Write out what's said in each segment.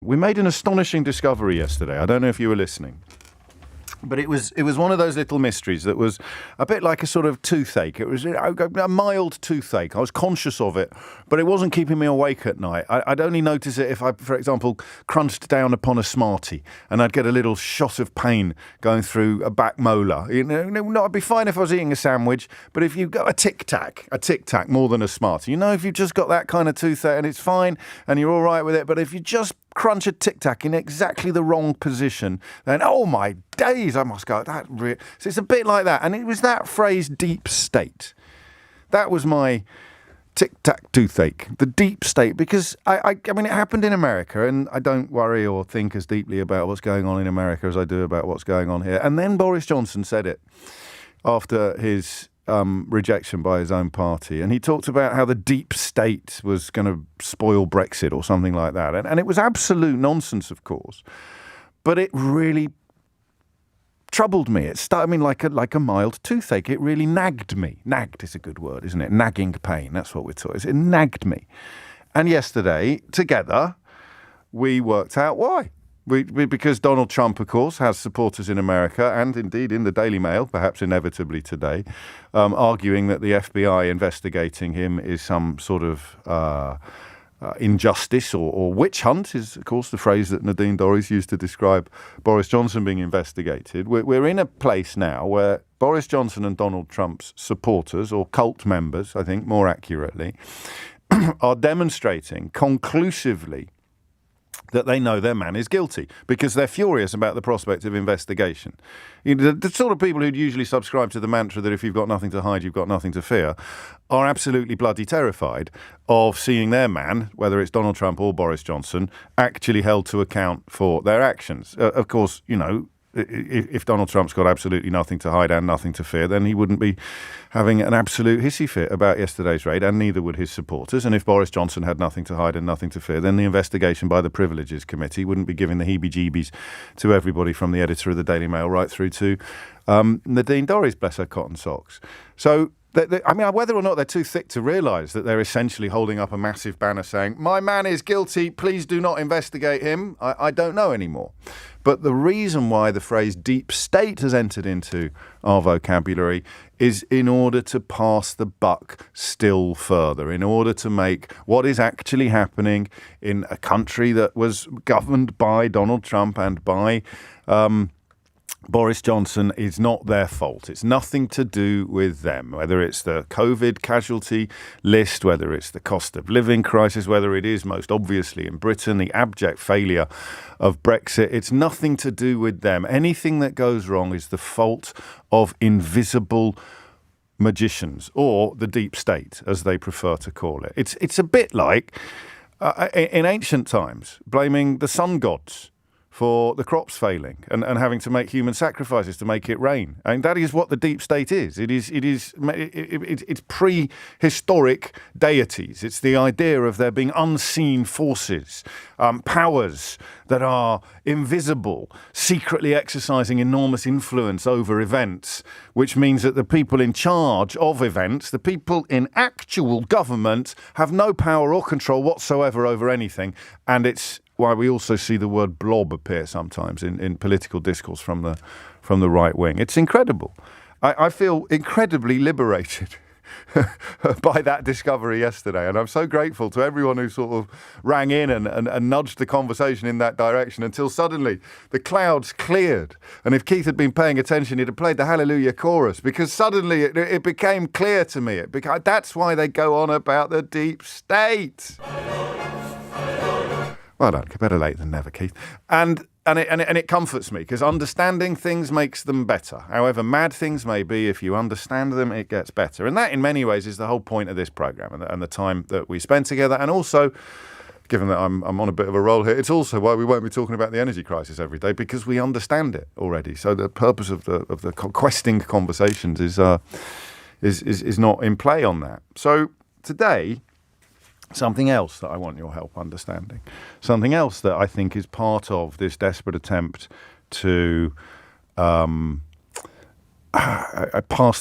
We made an astonishing discovery yesterday. I don't know if you were listening. But it was one of those little mysteries that was a bit like a sort of toothache. It was a mild toothache. I was conscious of it, but it wasn't keeping me awake at night. I'd only notice it if I, for example, crunched down upon a Smartie, and I'd get a little shot of pain going through a back molar. I'd be fine if I was eating a sandwich, but if you've got a Tic Tac more than a Smartie, if you've just got that kind of toothache and it's fine and you're all right with it, but if you just crunch a Tic Tac in exactly the wrong position, then oh my days, I must go. So it's a bit like that, and it was that phrase "deep state." That was my Tic Tac toothache, the deep state, because I mean it happened in America, and I don't worry or think as deeply about what's going on in America as I do about what's going on here. And then Boris Johnson said it after his rejection by his own party. And he talked about how the deep state was going to spoil Brexit or something like that. And it was absolute nonsense, of course. But it really troubled me. It started like a mild toothache. It really nagged me. Nagged is a good word, isn't it? Nagging pain. That's what we're talking. It nagged me. And yesterday, together, we worked out why. Because Donald Trump, of course, has supporters in America and indeed in the Daily Mail, perhaps inevitably today, arguing that the FBI investigating him is some sort of injustice or witch hunt is, of course, the phrase that Nadine Dorries used to describe Boris Johnson being investigated. We're in a place now where Boris Johnson and Donald Trump's supporters, or cult members, I think more accurately, are demonstrating conclusively that they know their man is guilty because they're furious about the prospect of investigation. The sort of people who'd usually subscribe to the mantra that if you've got nothing to hide, you've got nothing to fear, are absolutely bloody terrified of seeing their man, whether it's Donald Trump or Boris Johnson, actually held to account for their actions. Of course, if Donald Trump's got absolutely nothing to hide and nothing to fear, then he wouldn't be having an absolute hissy fit about yesterday's raid, and neither would his supporters. And if Boris Johnson had nothing to hide and nothing to fear, then the investigation by the Privileges Committee wouldn't be giving the heebie-jeebies to everybody from the editor of the Daily Mail right through to Nadine Dorries, bless her cotton socks. So whether or not they're too thick to realise that they're essentially holding up a massive banner saying, "My man is guilty, please do not investigate him," I don't know anymore. But the reason why the phrase deep state has entered into our vocabulary is in order to pass the buck still further, in order to make what is actually happening in a country that was governed by Donald Trump and by Boris Johnson is not their fault. It's nothing to do with them, whether it's the COVID casualty list, whether it's the cost of living crisis, whether it is most obviously in Britain, the abject failure of Brexit. It's nothing to do with them. Anything that goes wrong is the fault of invisible magicians, or the deep state, as they prefer to call it. It's a bit like in ancient times, blaming the sun gods for the crops failing and having to make human sacrifices to make it rain. And that is what the deep state is. It's prehistoric deities. It's the idea of there being unseen forces, powers that are invisible, secretly exercising enormous influence over events, which means that the people in charge of events, the people in actual government, have no power or control whatsoever over anything. And it's why we also see the word blob appear sometimes in political discourse from the right wing. It's incredible. I feel incredibly liberated by that discovery yesterday, and I'm so grateful to everyone who sort of rang in and nudged the conversation in that direction until suddenly the clouds cleared. And if Keith had been paying attention, he'd have played the Hallelujah chorus, because suddenly it became clear to me. That's why they go on about the deep state. Well done. Better late than never, Keith. And it comforts me, because understanding things makes them better. However mad things may be, if you understand them, it gets better. And that, in many ways, is the whole point of this programme and the time that we spend together. And also, given that I'm on a bit of a roll here, it's also why we won't be talking about the energy crisis every day, because we understand it already. So the purpose of the questing conversations is not in play on that. So today, something else that I want your help understanding, something else that I think is part of this desperate attempt to pass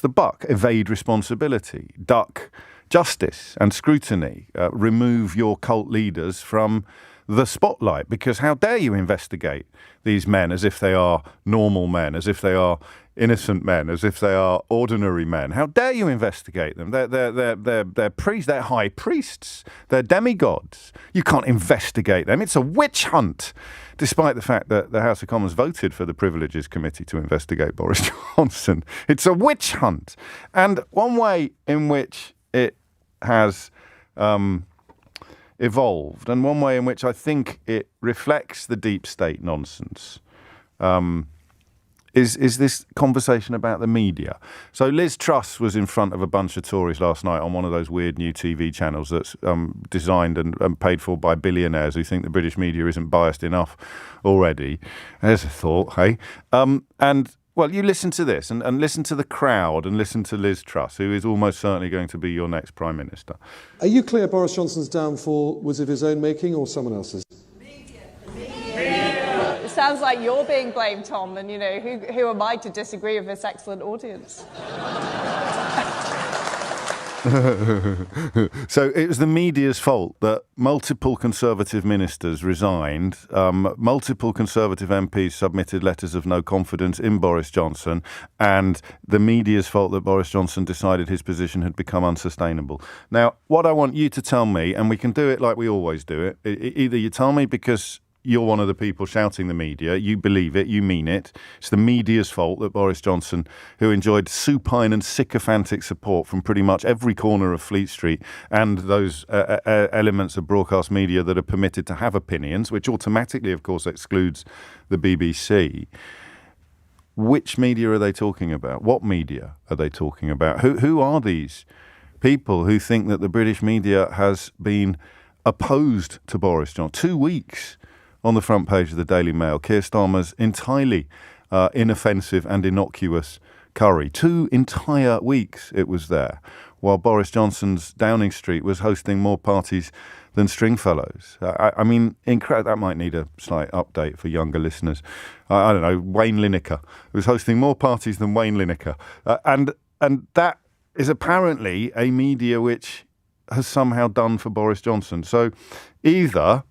the buck, evade responsibility, duck justice and scrutiny, remove your cult leaders from the spotlight, because how dare you investigate these men as if they are normal men, as if they are innocent men, as if they are ordinary men. How dare you investigate them? They're priests, they're high priests, they're demigods. You can't investigate them. It's a witch hunt, despite the fact that the House of Commons voted for the Privileges Committee to investigate Boris Johnson. It's a witch hunt. And one way in which it has evolved, and one way in which I think it reflects the deep state nonsense, is this conversation about the media. So Liz Truss was in front of a bunch of Tories last night on one of those weird new TV channels that's designed and paid for by billionaires who think the British media isn't biased enough already. There's a thought, hey? Well, you listen to this and listen to the crowd and listen to Liz Truss, who is almost certainly going to be your next Prime Minister. Are you clear Boris Johnson's downfall was of his own making or someone else's? Media. It sounds like you're being blamed, Tom, and, who am I to disagree with this excellent audience? So it was the media's fault that multiple Conservative ministers resigned, multiple Conservative MPs submitted letters of no confidence in Boris Johnson, and the media's fault that Boris Johnson decided his position had become unsustainable. Now, what I want you to tell me, and we can do it like we always do it, either you tell me because you're one of the people shouting the media, you believe it, you mean it. It's the media's fault that Boris Johnson, who enjoyed supine and sycophantic support from pretty much every corner of Fleet Street and those elements of broadcast media that are permitted to have opinions, which automatically, of course, excludes the BBC. Which media are they talking about? What media are they talking about? Who are these people who think that the British media has been opposed to Boris Johnson? 2 weeks on the front page of the Daily Mail, Keir Starmer's entirely inoffensive and innocuous curry. 2 entire weeks it was there, while Boris Johnson's Downing Street was hosting more parties than Stringfellows. I mean, incredible. That might need a slight update for younger listeners. I don't know, Wayne Lineker was hosting more parties than Wayne Lineker. And that is apparently a media which has somehow done for Boris Johnson. So either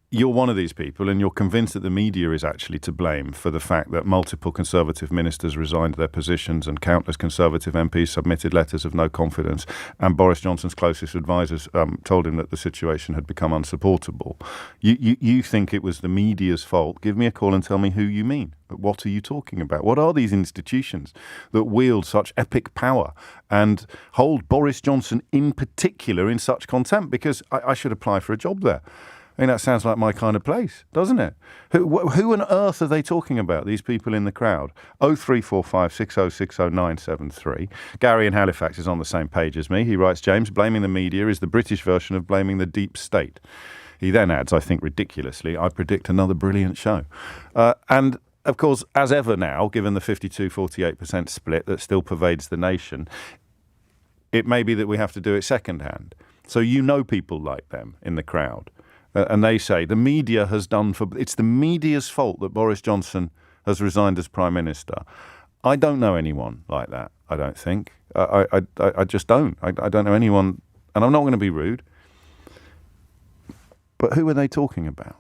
you're one of these people and you're convinced that the media is actually to blame for the fact that multiple Conservative ministers resigned their positions and countless Conservative MPs submitted letters of no confidence, and Boris Johnson's closest advisors told him that the situation had become unsupportable. You think it was the media's fault. Give me a call and tell me who you mean. What are you talking about? What are these institutions that wield such epic power and hold Boris Johnson in particular in such contempt? Because I should apply for a job there. I mean, that sounds like my kind of place, doesn't it? Who on earth are they talking about, these people in the crowd? 0345 6060 973. Gary in Halifax is on the same page as me. He writes, James, blaming the media is the British version of blaming the deep state. He then adds, I think ridiculously, I predict another brilliant show. And of course, as ever now, given the 52-48% split that still pervades the nation, it may be that we have to do it secondhand. So you know people like them in the crowd. And they say the media has done for... It's the media's fault that Boris Johnson has resigned as Prime Minister. I don't know anyone like that, I don't think. I just don't. I don't know anyone, and I'm not going to be rude. But who are they talking about?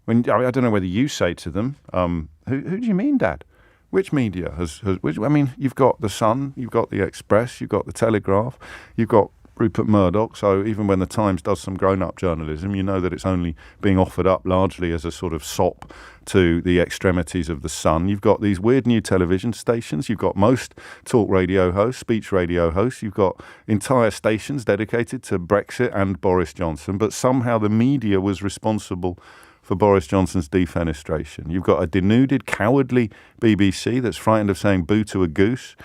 I don't know whether you say to them, who do you mean, Dad? Which media has you've got The Sun, you've got The Express, you've got The Telegraph, you've got Rupert Murdoch, so even when the Times does some grown-up journalism, you know that it's only being offered up largely as a sort of sop to the extremities of the Sun. You've got these weird new television stations, you've got most talk radio hosts, speech radio hosts, you've got entire stations dedicated to Brexit and Boris Johnson, but somehow the media was responsible for Boris Johnson's defenestration. You've got a denuded, cowardly BBC that's frightened of saying boo to a goose,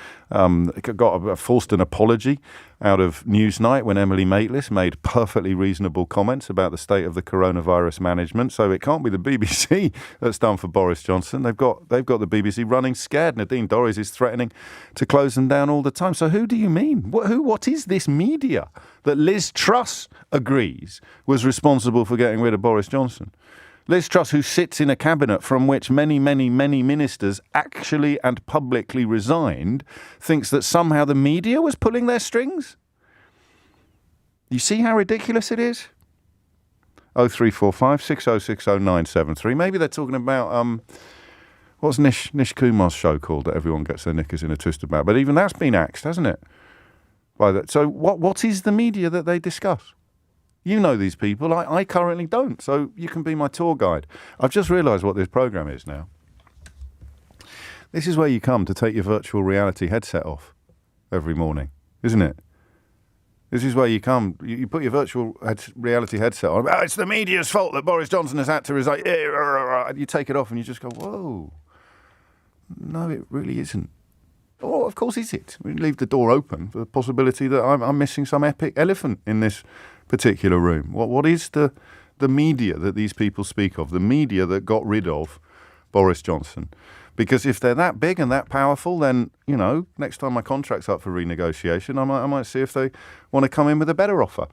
forced an apology out of Newsnight when Emily Maitlis made perfectly reasonable comments about the state of the coronavirus management. So it can't be the BBC that's done for Boris Johnson. They've got the BBC running scared. Nadine Dorries is threatening to close them down all the time. So who do you mean? What is this media that Liz Truss agrees was responsible for getting rid of Boris Johnson? Liz Truss, who sits in a cabinet from which many, many, many ministers actually and publicly resigned, thinks that somehow the media was pulling their strings? You see how ridiculous it is? 0345 6060 973. Maybe they're talking about what's Nish Kumar's show called that everyone gets their knickers in a twist about? But even that's been axed, hasn't it? By that. So what is the media that they discuss? You know these people. I currently don't. So you can be my tour guide. I've just realised what this programme is now. This is where you come to take your virtual reality headset off every morning, isn't it? This is where you come. You put your virtual reality headset on. Oh, it's the media's fault that Boris Johnson has had to resign. You take it off and you just go, whoa. No, it really isn't. Oh, of course is it. We leave the door open for the possibility that I'm missing some epic elephant in this particular room. What is the media that these people speak of? The media that got rid of Boris Johnson? Because if they're that big and that powerful, then, next time my contract's up for renegotiation, I might see if they want to come in with a better offer.